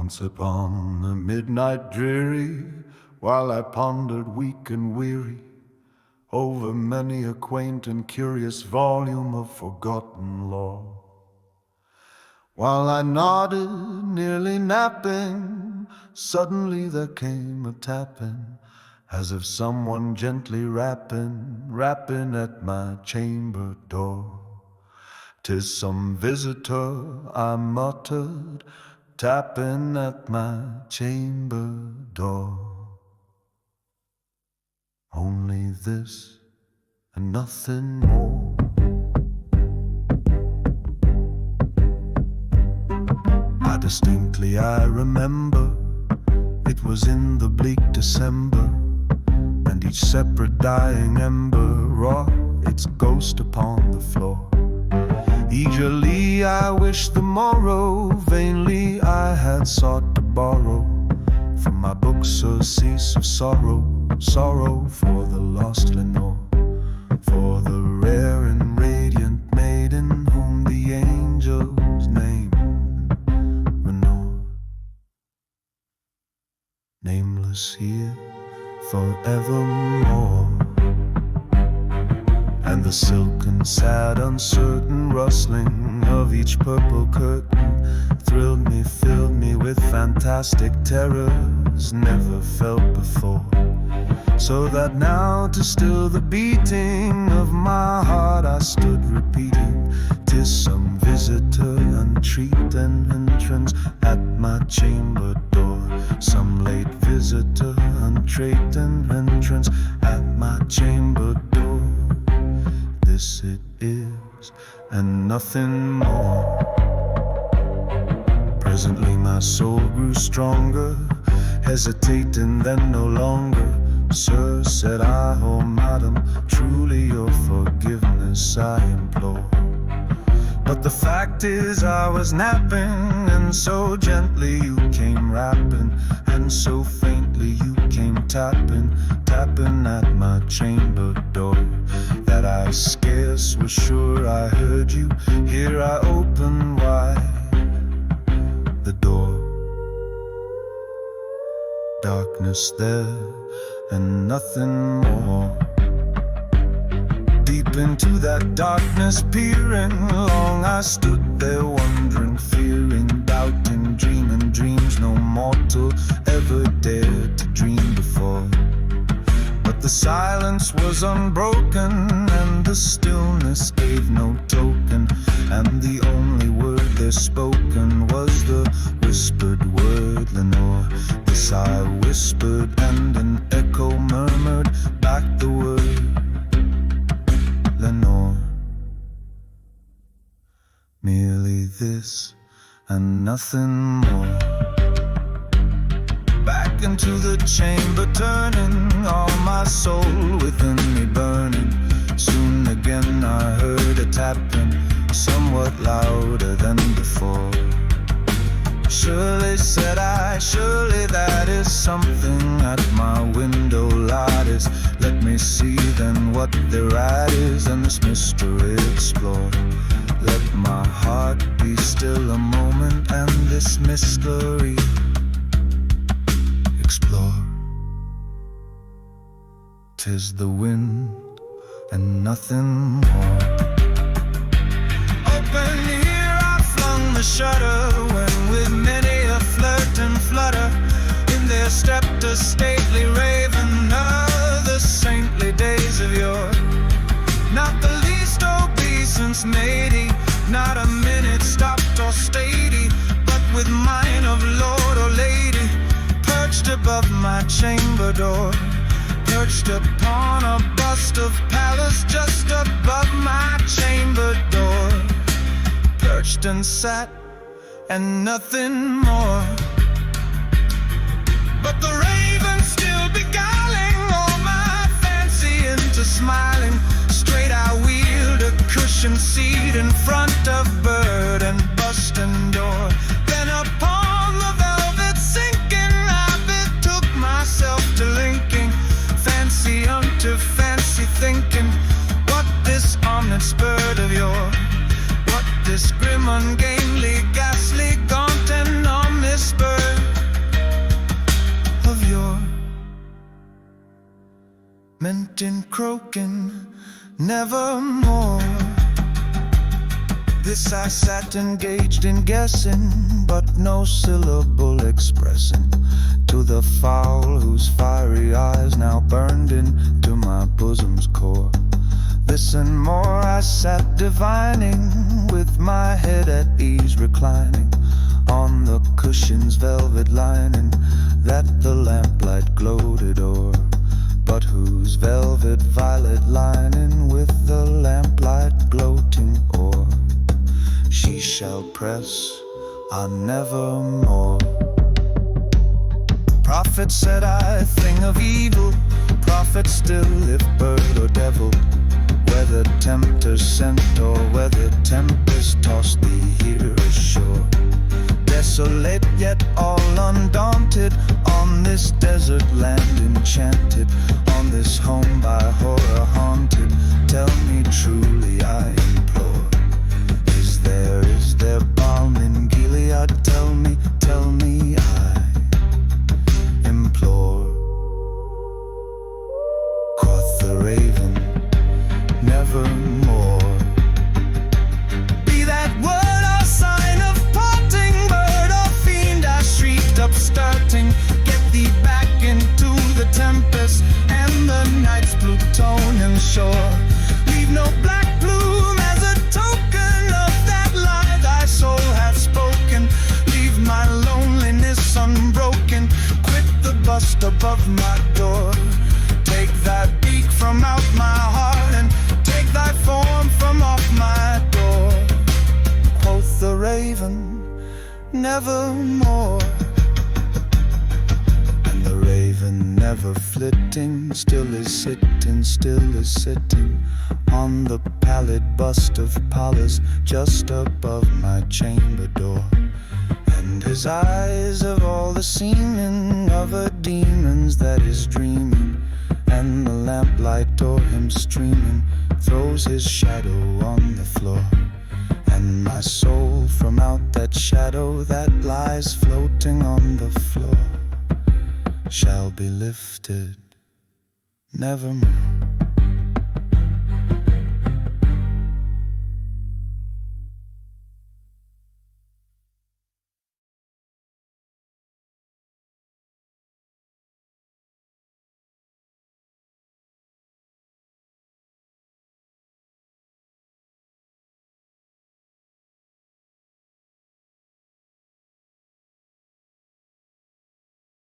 Once upon a midnight dreary, while I pondered weak and weary over many a quaint and curious volume of forgotten lore, while I nodded, nearly napping, suddenly there came a tapping, as if someone gently rapping at my chamber door. "'Tis some visitor," I muttered, tapping at my chamber door. Only this and nothing more. I remember it was in the bleak December, and each separate dying ember wrought its ghost upon the floor. Eagerly I wished the morrow, vainly I had sought to borrow from my book surcease of sorrow, sorrow for the lost Lenore, for the rare and radiant maiden whom the angels named Nameless here forevermore. And the silken, sad, uncertain rustling of each purple curtain thrilled me, filled me with fantastic terrors never felt before. So that now, to still the beating of my heart, I stood repeating, "'Tis some visitor, entreat an entrance at my chamber door." Some late visitor, entreat an entrance at my chamber door. This it is, and nothing more. Presently my soul grew stronger, hesitating then no longer. "Sir," said I, "oh madam, truly your forgiveness I implore. But the fact is I was napping, and so gently you came rapping, and so faintly you came tapping at my chamber door, that I scarce was sure I heard you. Here I opened wide the door. Darkness there and nothing more. Deep into that darkness peering, long I stood there wondering, fearing, doubting, dreaming dreams no mortal ever dared to dream before. But the silence was unbroken, and the stillness gave no token, and the only word there spoken was the whispered word, Lenore. This I whispered, and an echo murmured back the word, Lenore. Merely this and nothing more. Back into the chamber turning, all my soul within me burning. Soon again I heard a tapping, somewhat louder than before. "Surely," said I, "surely that is something at my window lattice. Let me see then what thereat is, and this mystery explore. Let my heart be still a moment, and this mystery explore. 'Tis the wind and nothing more." Open here I flung the shutter, when with many a flirt and flutter in there stepped a stately raven of the saintly days of yore. Not the least obeisance made he, not a minute stopped or stayed he, but with mine of lord or lady perched above my chamber door, perched upon a bust of Pallas just above my chamber door, perched and sat and nothing more. But the raven still beguiling all my fancy into smiling, straight I wheeled a cushioned seat in front of bird and bust and door. Then upon the velvet sinking I betook myself to linking fancy unto fancy, thinking, what this ominous bird of yours, what this grim, ungainly, ghastly, gaunt and ominous bird meant in croaking, nevermore. This I sat engaged in guessing, but no syllable expressing to the fowl whose fiery eyes now burned into my bosom's core. This and more I sat divining, with my head at ease reclining on the cushion's velvet lining that the lamplight gloated o'er, but whose velvet violet lining with the lamplight gloating o'er she shall press on nevermore. Prophet, said I, thing of evil, prophet still, if bird or devil, whether tempter sent or whether tempest tossed thee here ashore. Desolate yet all undaunted, on this desert land enchanted, on this home by horror haunted, tell me truly, I implore, is there balm in Gilead? Tell me, I implore. Quoth the raven, nevermore. Be that word or sign of parting, bird or fiend, I shrieked upstarting, get thee back into the tempest and the night's Plutonian shore. Leave no black plume as a token of that lie thy soul hath spoken. Leave my loneliness unbroken, quit the bust above my door. Take thy beak from out my heart and take thy form from off my door. Quoth the raven, nevermore. And the raven, never flitting, still is sitting on the pallid bust of Pallas just above my chamber door. And his eyes of all the seeming of a demon's that is dreaming, and the lamplight o'er him streaming throws his shadow on the floor. And my soul from out that shadow that lies floating on the floor shall be lifted nevermore.